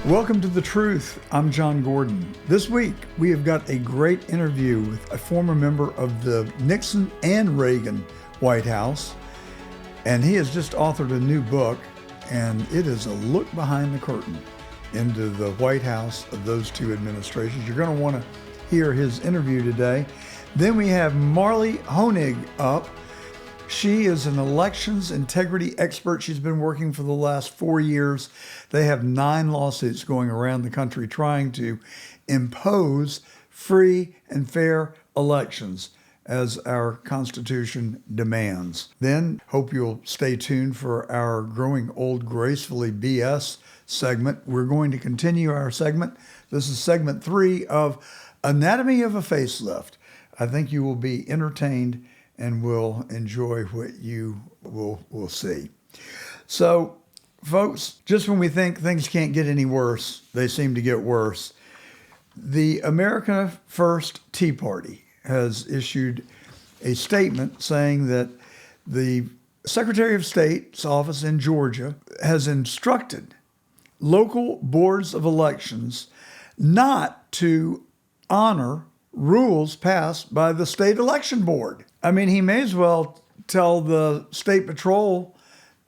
Welcome to The Truth. I'm John Gordon. This week, we have got a great interview with a former member of the Nixon and Reagan White House. And he has just authored a new book, and it is a look behind the curtain into the White House of those two administrations. You're going to want to hear his interview today. Then we have Marley Honig up. She is an elections integrity expert. She's been working for the last 4 years. They have 9 lawsuits going around the country trying to impose free and fair elections as our Constitution demands. Then, hope you'll stay tuned for our Growing Old Gracefully BS segment. We're going to continue our segment. This is segment 3 of Anatomy of a Facelift. I think you will be entertained and will enjoy what you will see. So, folks, just when we think things can't get any worse, they seem to get worse. The America First Tea Party has issued a statement saying that the Secretary of State's office in Georgia has instructed local boards of elections not to honor rules passed by the state election board. I mean, he may as well tell the state patrol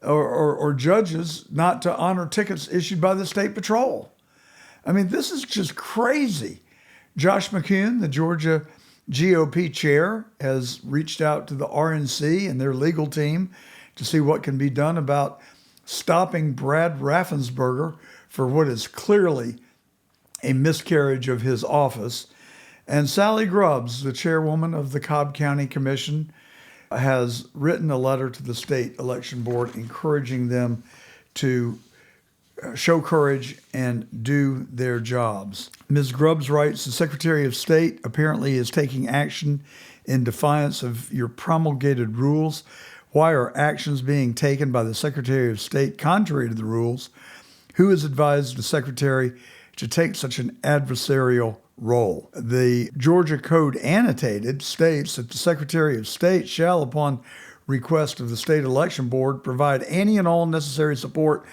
or judges not to honor tickets issued by the state patrol. I mean, this is just crazy. Josh McCune, the Georgia GOP chair, has reached out to the RNC and their legal team to see what can be done about stopping Brad Raffensperger for what is clearly a miscarriage of his office. And Sally Grubbs, the chairwoman of the Cobb County Commission, has written a letter to the state election board encouraging them to show courage and do their jobs. Ms. Grubbs writes, the Secretary of State apparently is taking action in defiance of your promulgated rules. Why are actions being taken by the Secretary of State contrary to the rules? Who has advised the Secretary to take such an adversarial role? The Georgia Code annotated states that the Secretary of State shall, upon request of the state election board, provide any and all necessary support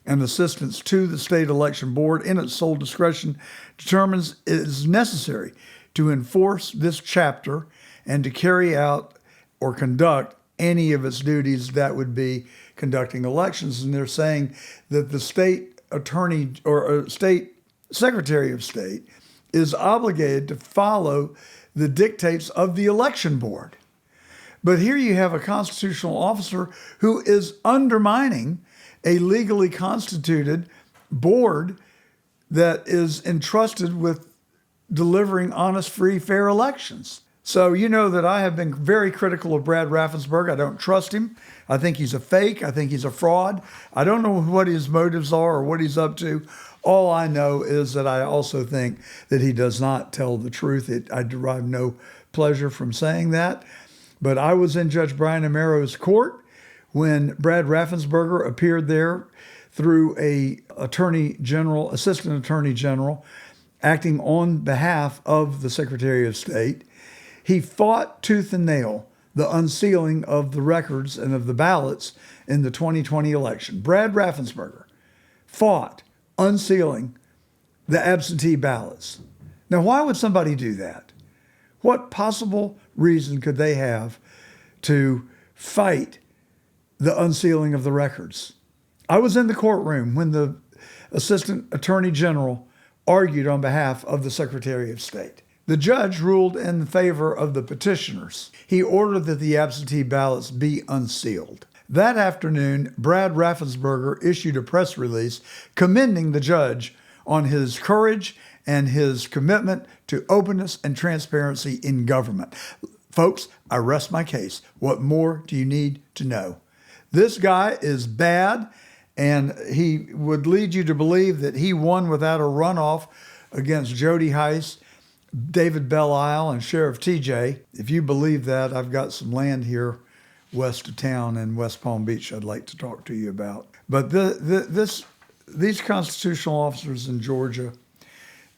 and assistance to the state election board in its sole discretion, determines it is necessary to enforce this chapter and to carry out or conduct any of its duties that would be conducting elections. And they're saying that the state attorney or state Secretary of State is obligated to follow the dictates of the election board. But here you have a constitutional officer who is undermining a legally constituted board that is entrusted with delivering honest, free, fair elections. So you know that I have been very critical of Brad Raffensperger. I don't trust him. I think he's a fake. I think he's a fraud. I don't know what his motives are or what he's up to. All I know is that I also think that he does not tell the truth. I derive no pleasure from saying that. But I was in Judge Brian Amero's court when Brad Raffensperger appeared there through a assistant attorney general, acting on behalf of the Secretary of State. He fought tooth and nail the unsealing of the records and of the ballots in the 2020 election. Brad Raffensperger fought unsealing the absentee ballots. Now, why would somebody do that? What possible reason could they have to fight the unsealing of the records? I was in the courtroom when the Assistant Attorney General argued on behalf of the Secretary of State. The judge ruled in favor of the petitioners. He ordered that the absentee ballots be unsealed. That afternoon, Brad Raffensperger issued a press release commending the judge on his courage and his commitment to openness and transparency in government. Folks, I rest my case. What more do you need to know? This guy is bad, and he would lead you to believe that he won without a runoff against Jody Heiss, David Belle Isle, and Sheriff TJ. If you believe that, I've got some land here west of town in West Palm Beach I'd like to talk to you about. But these constitutional officers in Georgia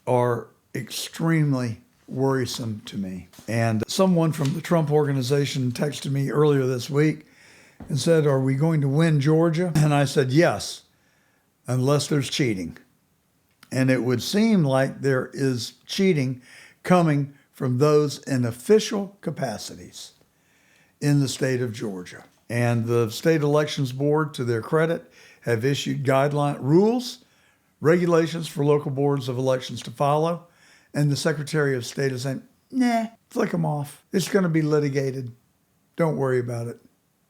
are extremely worrisome to me. And someone from the Trump organization texted me earlier this week and said, "Are we going to win Georgia?" And I said, yes, unless there's cheating. And it would seem like there is cheating coming from those in official capacities in the state of Georgia. And the state elections board, to their credit, have issued rules, regulations for local boards of elections to follow. And the Secretary of State is saying, nah, flick them off. It's going to be litigated. Don't worry about it.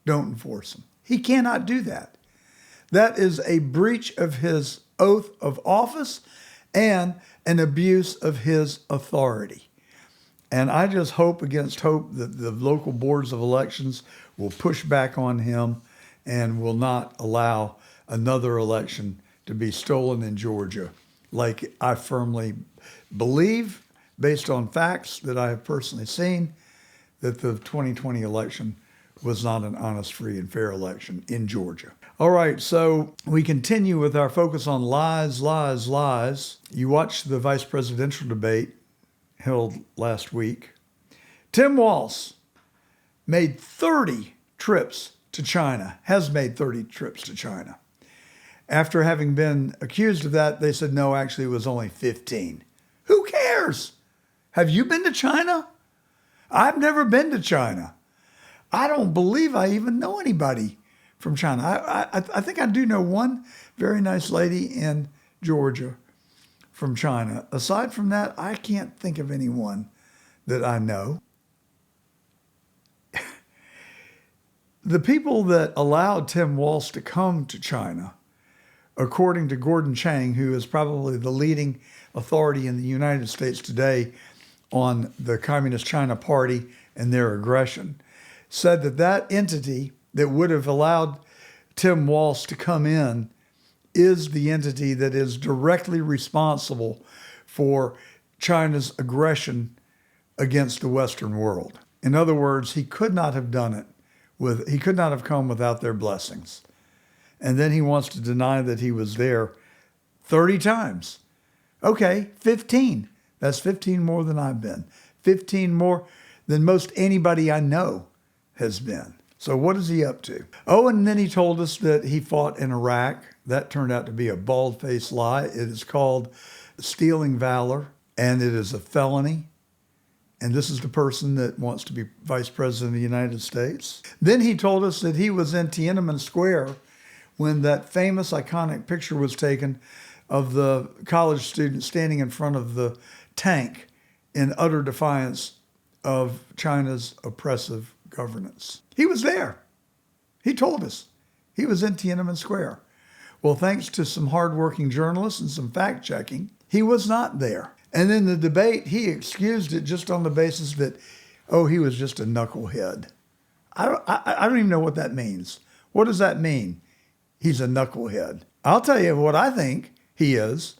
Don't enforce them. He cannot do that. That is a breach of his oath of office and an abuse of his authority. And I just hope against hope that the local boards of elections will push back on him and will not allow another election to be stolen in Georgia, like I firmly believe, based on facts that I have personally seen, that the 2020 election was not an honest, free, and fair election in Georgia. All right, so we continue with our focus on lies, lies, lies. You watched the vice presidential debate held last week. Tim Walz made 30 trips to China, has made 30 trips to China. After having been accused of that, they said, no, actually it was only 15. Who cares? Have you been to China? I've never been to China. I don't believe I even know anybody from China. I think I do know one very nice lady in Georgia from China. Aside from that, I can't think of anyone that I know. The people that allowed Tim Walz to come to China, according to Gordon Chang, who is probably the leading authority in the United States today on the Communist China Party and their aggression, said that that entity that would have allowed Tim Walz to come in is the entity that is directly responsible for China's aggression against the Western world. In other words, he could not have done it he could not have come without their blessings. And then he wants to deny that he was there 30 times. Okay, 15. That's 15 more than I've been. 15 more than most anybody I know has been. So what is he up to? Oh, and then he told us that he fought in Iraq. That turned out to be a bald-faced lie. It is called stealing valor, and it is a felony. And this is the person that wants to be vice president of the United States. Then he told us that he was in Tiananmen Square when that famous, iconic picture was taken of the college student standing in front of the tank in utter defiance of China's oppressive governance. He was there. He told us. He was in Tiananmen Square. Well, thanks to some hardworking journalists and some fact-checking, he was not there. And in the debate, he excused it just on the basis that, oh, he was just a knucklehead. I don't even know what that means. What does that mean? He's a knucklehead. I'll tell you what I think he is.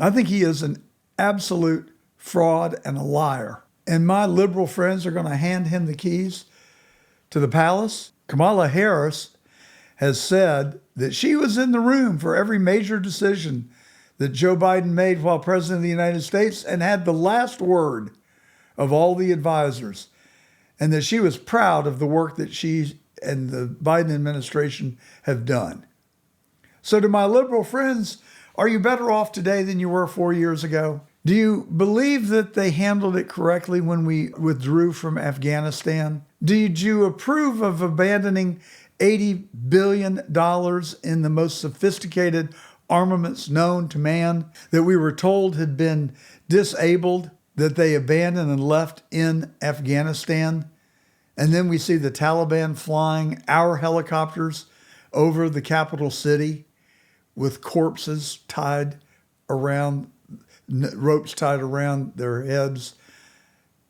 I think he is an absolute fraud and a liar. And my liberal friends are going to hand him the keys to the palace. Kamala Harris has said that she was in the room for every major decision that Joe Biden made while president of the United States and had the last word of all the advisors, and that she was proud of the work that she and the Biden administration have done. So to my liberal friends, are you better off today than you were 4 years ago? Do you believe that they handled it correctly when we withdrew from Afghanistan? Did you approve of abandoning $80 billion in the most sophisticated armaments known to man that we were told had been disabled, that they abandoned and left in Afghanistan? And then we see the Taliban flying our helicopters over the capital city with corpses tied around, ropes tied around their heads,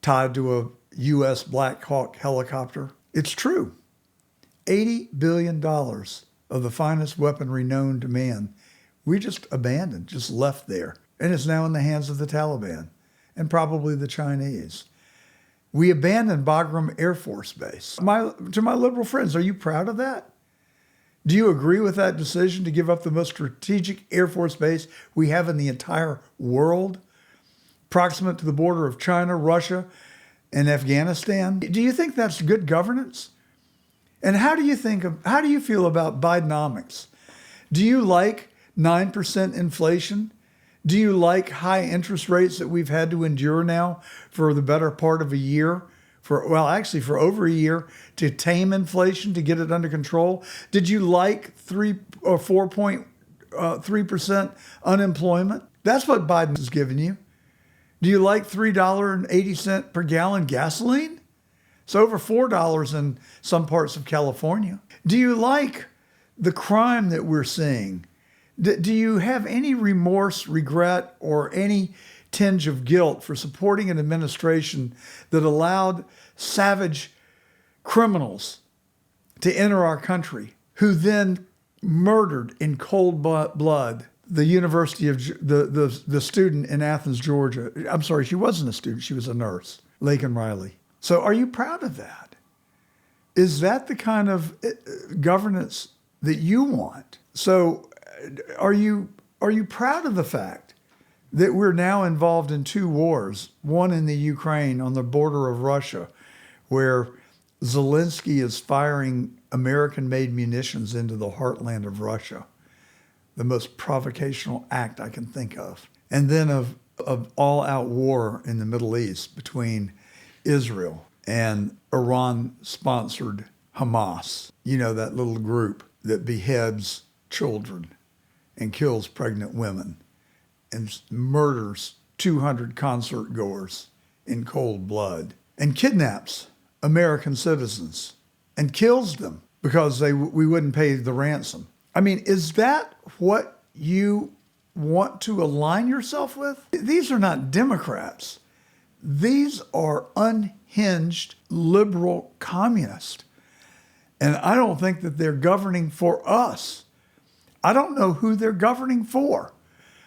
tied to a U.S. Black Hawk helicopter. It's true. $80 billion of the finest weaponry known to man, we just abandoned, just left there. And it's now in the hands of the Taliban and probably the Chinese. We abandoned Bagram Air Force Base. To my liberal friends, are you proud of that? Do you agree with that decision to give up the most strategic Air Force base we have in the entire world, proximate to the border of China, Russia, and Afghanistan? Do you think that's good governance? And how do you feel about Bidenomics? Do you like 9% inflation? Do you like high interest rates that we've had to endure now for the better part of a year? For over a year, to tame inflation, to get it under control? Did you like 4.3% unemployment? That's what Biden has given you. Do you like $3.80 per gallon gasoline? It's over $4 in some parts of California. Do you like the crime that we're seeing? Do you have any remorse, regret, or any tinge of guilt for supporting an administration that allowed savage criminals to enter our country, who then murdered in cold blood the University of the student in Athens, Georgia? I'm sorry, she wasn't a student; she was a nurse, Laken Riley. So, are you proud of that? Is that the kind of governance that you want? So, are you proud of the fact that we're now involved in two wars, one in the Ukraine on the border of Russia, where Zelensky is firing American-made munitions into the heartland of Russia, the most provocational act I can think of, and then of all-out war in the Middle East between Israel and Iran-sponsored Hamas, that little group that beheads children and kills pregnant women and murders 200 concert goers in cold blood and kidnaps American citizens and kills them because we wouldn't pay the ransom. I mean, is that what you want to align yourself with? These are not Democrats. These are unhinged liberal communists. And I don't think that they're governing for us. I don't know who they're governing for.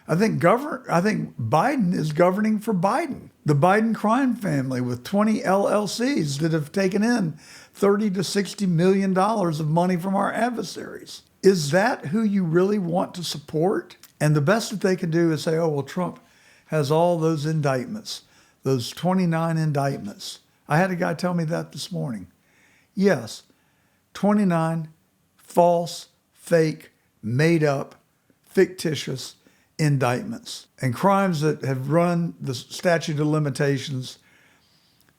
I think Biden is governing for Biden, the Biden crime family with 20 LLCs that have taken in $30 to $60 million of money from our adversaries. Is that who you really want to support? And the best that they can do is say, oh, well, Trump has all those indictments, those 29 indictments. I had a guy tell me that this morning. Yes, 29 false, fake, made up, fictitious indictments and crimes that have run the statute of limitations,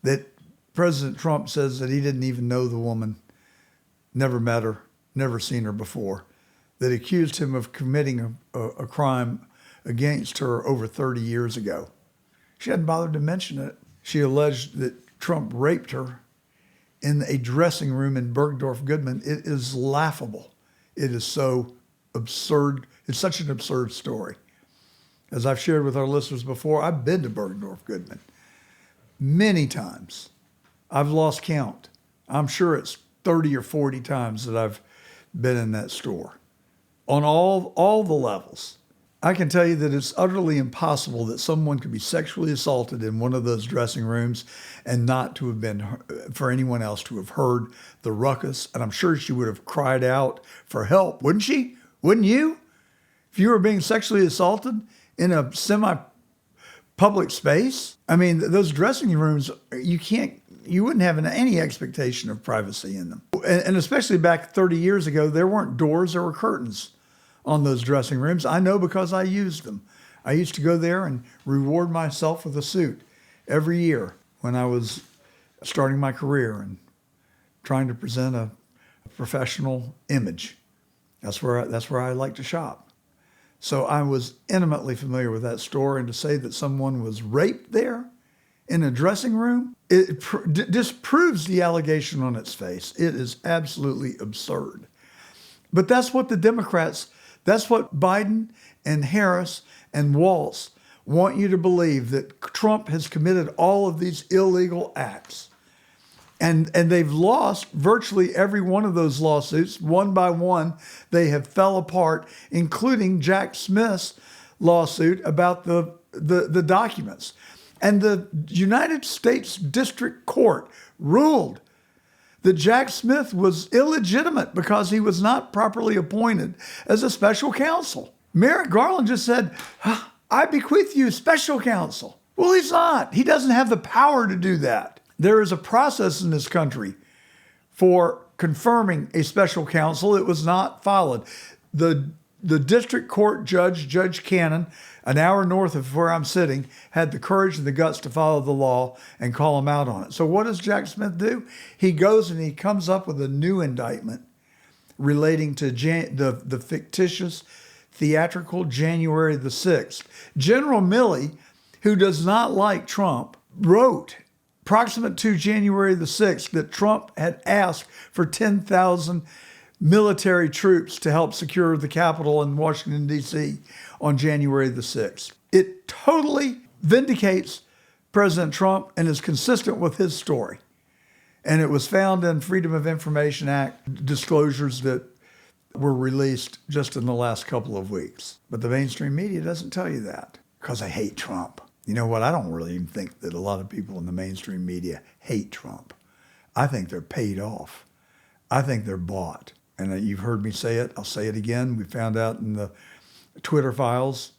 that President Trump says that he didn't even know the woman, never met her, never seen her before, that accused him of committing a crime against her over 30 years ago. She hadn't bothered to mention it. She alleged that Trump raped her in a dressing room in Bergdorf Goodman. It is laughable. It is so absurd. It's such an absurd story. As I've shared with our listeners before, I've been to Bergdorf Goodman many times. I've lost count. I'm sure it's 30 or 40 times that I've been in that store on all the levels. I can tell you that it's utterly impossible that someone could be sexually assaulted in one of those dressing rooms and not to have been, for anyone else to have heard the ruckus. And I'm sure she would have cried out for help, wouldn't she? Wouldn't you? If you were being sexually assaulted in a semi-public space? I mean, those dressing rooms, you wouldn't have any expectation of privacy in them. And especially back 30 years ago, there weren't doors, there were curtains on those dressing rooms. I know because I used them. I used to go there and reward myself with a suit every year when I was starting my career and trying to present a professional image. That's where I like to shop. So I was intimately familiar with that store, and to say that someone was raped there in a dressing room, it disproves the allegation on its face. It is absolutely absurd. But that's what the Democrats, that's what Biden and Harris and Walz want you to believe, that Trump has committed all of these illegal acts. And they've lost virtually every one of those lawsuits. One by one, they have fell apart, including Jack Smith's lawsuit about the documents. And the United States District Court ruled that Jack Smith was illegitimate because he was not properly appointed as a special counsel. Merrick Garland just said, I bequeath you special counsel. Well, he's not. He doesn't have the power to do that. There is a process in this country for confirming a special counsel. It was not followed. The The district court judge, Judge Cannon, an hour north of where I'm sitting, had the courage and the guts to follow the law and call him out on it. So what does Jack Smith do? He goes and he comes up with a new indictment relating to the fictitious theatrical January the 6th. General Milley, who does not like Trump, wrote proximate to January the 6th that Trump had asked for 10,000 military troops to help secure the Capitol in Washington, D.C. on January the 6th. It totally vindicates President Trump and is consistent with his story. And it was found in Freedom of Information Act disclosures that were released just in the last couple of weeks. But the mainstream media doesn't tell you that because they hate Trump. You know what? I don't really even think that a lot of people in the mainstream media hate Trump. I think they're paid off. I think they're bought. And you've heard me say it. I'll say it again. We found out in the Twitter files,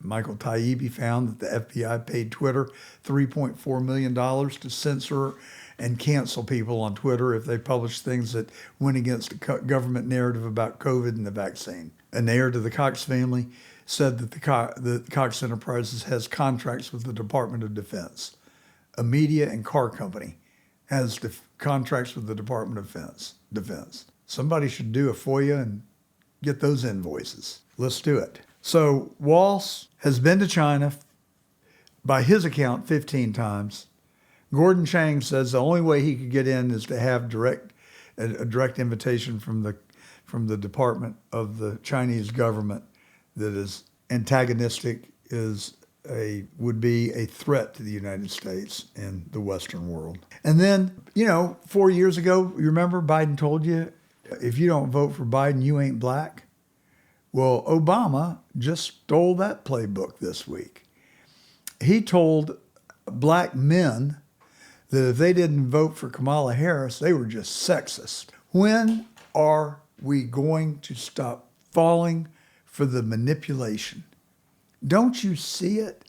Michael Taibbi found that the FBI paid Twitter $3.4 million to censor and cancel people on Twitter if they published things that went against the government narrative about COVID and the vaccine. An heir to the Cox family said that the Cox Enterprises has contracts with the Department of Defense. A media and car company has contracts with the Department of Defense. Somebody should do a FOIA and get those invoices. Let's do it. So Walz has been to China, by his account, 15 times. Gordon Chang says the only way he could get in is to have a direct invitation from the Department of the Chinese government that is antagonistic, would be a threat to the United States and the Western world. And then, 4 years ago, you remember Biden told you, if you don't vote for Biden, you ain't black. Well, Obama just stole that playbook this week. He told black men that if they didn't vote for Kamala Harris, they were just sexist. When are we going to stop falling for the manipulation? Don't you see it?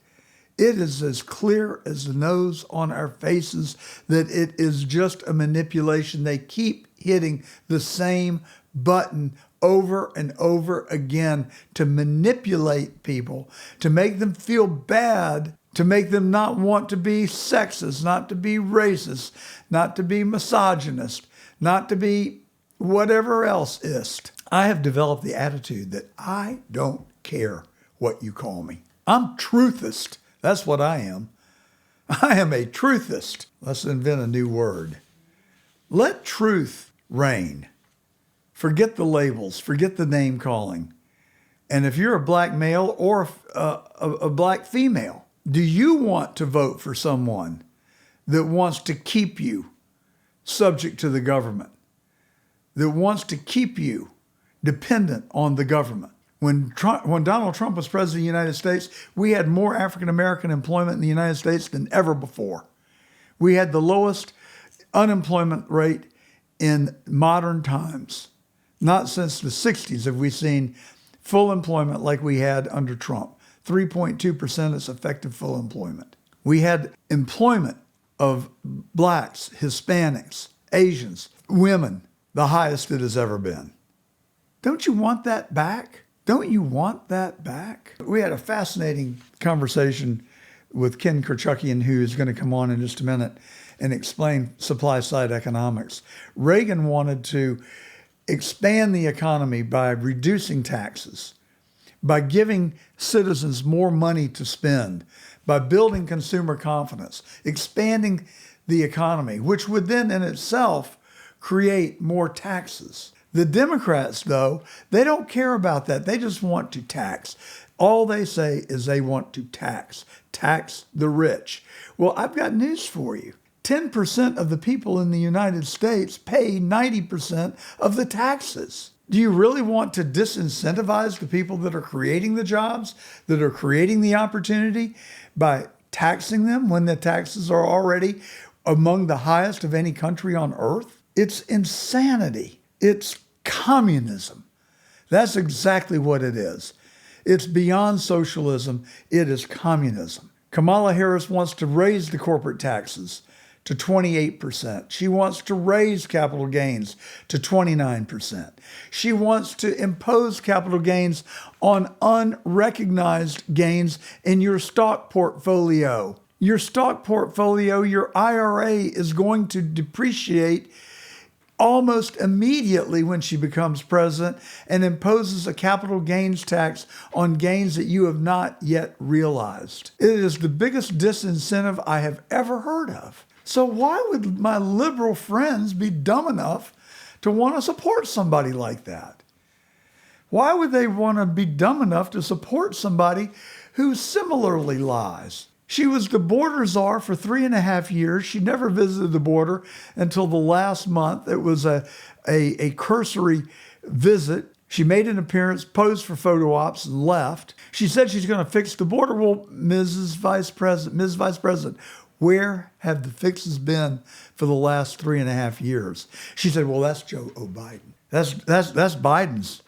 It is as clear as the nose on our faces that it is just a manipulation. They keep hitting the same button over and over again to manipulate people, to make them feel bad, to make them not want to be sexist, not to be racist, not to be misogynist, not to be whatever else is. I have developed the attitude that I don't care what you call me. I'm truthist. That's what I am. I am a truthist. Let's invent a new word. Let truth reign. Forget the labels. Forget the name calling. And if you're a black male or a black female, do you want to vote for someone that wants to keep you subject to the government, that wants to keep you dependent on the government? When Donald Trump was president of the United States, we had more African-American employment in the United States than ever before. We had the lowest unemployment rate in modern times. Not since the 60s have we seen full employment like we had under Trump. 3.2% is effective full employment. We had employment of blacks, Hispanics, Asians, women, the highest it has ever been. Don't you want that back? Don't you want that back? We had a fascinating conversation with Ken Kerchukian, who is going to come on in just a minute and explain supply-side economics. Reagan wanted to expand the economy by reducing taxes, by giving citizens more money to spend, by building consumer confidence, expanding the economy, which would then in itself create more taxes. The Democrats, though, they don't care about that. They just want to tax. All they say is they want to tax the rich. Well, I've got news for you. 10% of the people in the United States pay 90% of the taxes. Do you really want to disincentivize the people that are creating the jobs, that are creating the opportunity by taxing them when the taxes are already among the highest of any country on earth? It's insanity. It's communism. That's exactly what it is. It's beyond socialism. It is communism. Kamala Harris wants to raise the corporate taxes to 28%. She wants to raise capital gains to 29%. She wants to impose capital gains on unrecognized gains in your stock portfolio. Your stock portfolio, your IRA, is going to depreciate almost immediately when she becomes president and imposes a capital gains tax on gains that you have not yet realized. It is the biggest disincentive I have ever heard of. So why would my liberal friends be dumb enough to want to support somebody like that? Why would they want to be dumb enough to support somebody who similarly lies? She was the border czar for 3.5 years. She never visited the border until the last month. It was a cursory visit. She made an appearance, posed for photo ops, and left. She said she's going to fix the border. Well, Ms. Vice President, where have the fixes been for the last 3.5 years? She said, well, that's Joe Biden. That's Biden's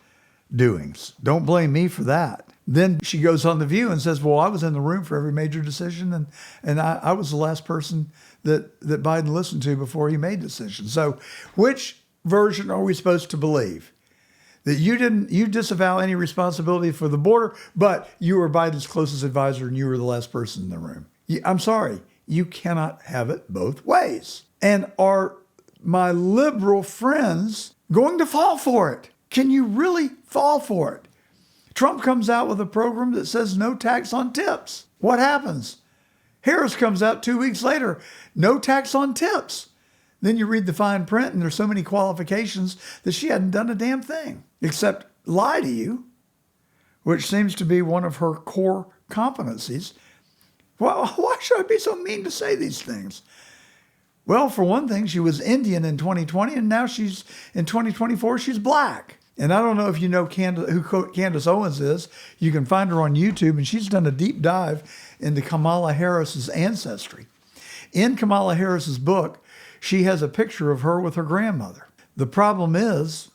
doings. Don't blame me for that. Then she goes on The View and says, well, I was in the room for every major decision, and I was the last person that Biden listened to before he made decisions. So which version are we supposed to believe? That you disavow any responsibility for the border, but you were Biden's closest advisor and you were the last person in the room. I'm sorry, you cannot have it both ways. And are my liberal friends going to fall for it? Can you really fall for it? Trump comes out with a program that says no tax on tips. What happens? Harris comes out 2 weeks later, no tax on tips. Then you read the fine print and there's so many qualifications that she hadn't done a damn thing except lie to you, which seems to be one of her core competencies. Well, why should I be so mean to say these things? Well, for one thing, she was Indian in 2020 and now she's in 2024, she's black. And I don't know if you know who Candace Owens is. You can find her on YouTube, and she's done a deep dive into Kamala Harris's ancestry. In Kamala Harris's book, she has a picture of her with her grandmother. The problem is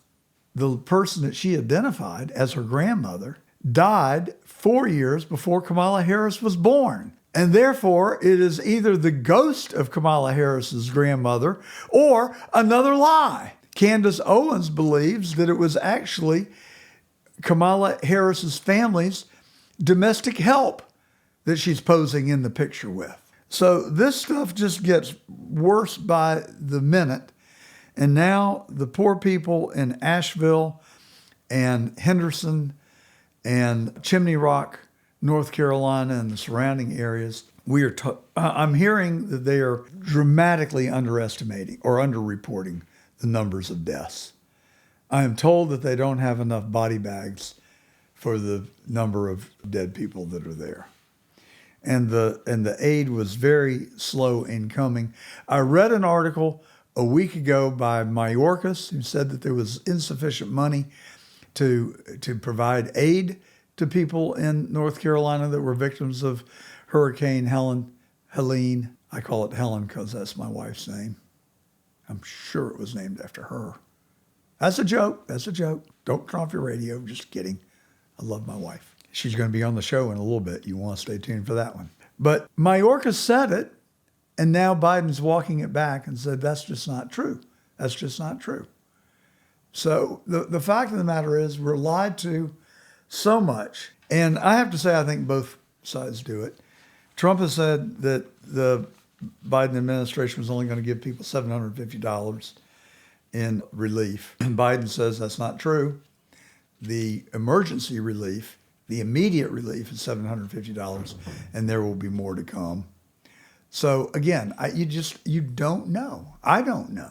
the person that she identified as her grandmother died 4 years before Kamala Harris was born. And therefore, it is either the ghost of Kamala Harris's grandmother or another lie. Candace Owens believes that it was actually Kamala Harris's family's domestic help that she's posing in the picture with. So this stuff just gets worse by the minute. And now the poor people in Asheville and Henderson and Chimney Rock, North Carolina, and the surrounding areas, I'm hearing that they are dramatically underestimating or underreporting the numbers of deaths. I am told that they don't have enough body bags for the number of dead people that are there. And the aid was very slow in coming. I read an article a week ago by Mayorkas who said that there was insufficient money to provide aid to people in North Carolina that were victims of Hurricane Helene. I call it Helen because that's my wife's name. I'm sure it was named after her. That's a joke. That's a joke. Don't turn off your radio. Just kidding. I love my wife. She's going to be on the show in a little bit. You want to stay tuned for that one. But Mayorkas said it, and now Biden's walking it back and said, that's just not true. That's just not true. So the fact of the matter is we're lied to so much. And I have to say, I think both sides do it. Trump has said that the Biden administration was only going to give people $750 in relief. And Biden says that's not true. The emergency relief, the immediate relief is $750, and there will be more to come. So again, you don't know. I don't know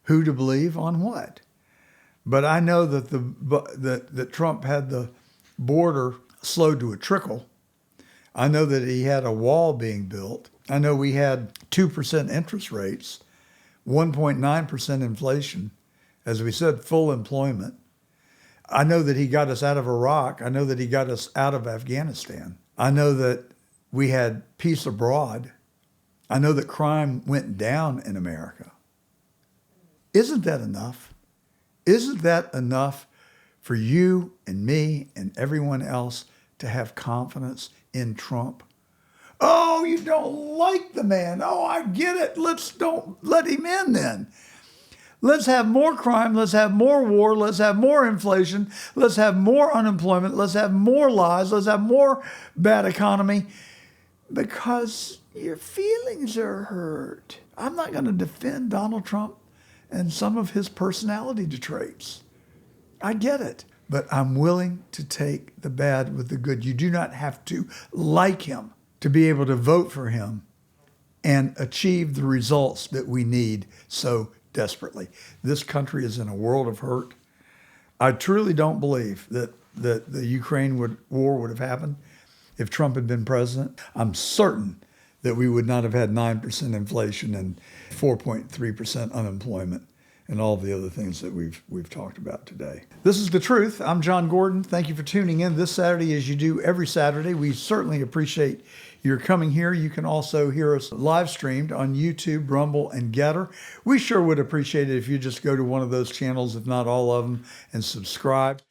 who to believe on what. But I know that that Trump had the border slowed to a trickle. I know that he had a wall being built. I know we had 2% interest rates, 1.9% inflation, as we said, full employment. I know that he got us out of Iraq. I know that he got us out of Afghanistan. I know that we had peace abroad. I know that crime went down in America. Isn't that enough? Isn't that enough for you and me and everyone else to have confidence in Trump? Oh, Oh, you don't like the man. Oh, I get it. Don't let him in then. Let's have more crime. Let's have more war. Let's have more inflation. Let's have more unemployment. Let's have more lies. Let's have more bad economy because your feelings are hurt. I'm not going to defend Donald Trump and some of his personality traits. I get it. But I'm willing to take the bad with the good. You do not have to like him to be able to vote for him and achieve the results that we need so desperately. This country is in a world of hurt. I truly don't believe that the Ukraine war would have happened if Trump had been president. I'm certain that we would not have had 9% inflation and 4.3% unemployment and all the other things that we've talked about today. This is The Truth. I'm John Gordon. Thank you for tuning in this Saturday as you do every Saturday. We certainly appreciate your coming here. You can also hear us live streamed on YouTube, Rumble, and Getter. We sure would appreciate it if you just go to one of those channels, if not all of them, and subscribe.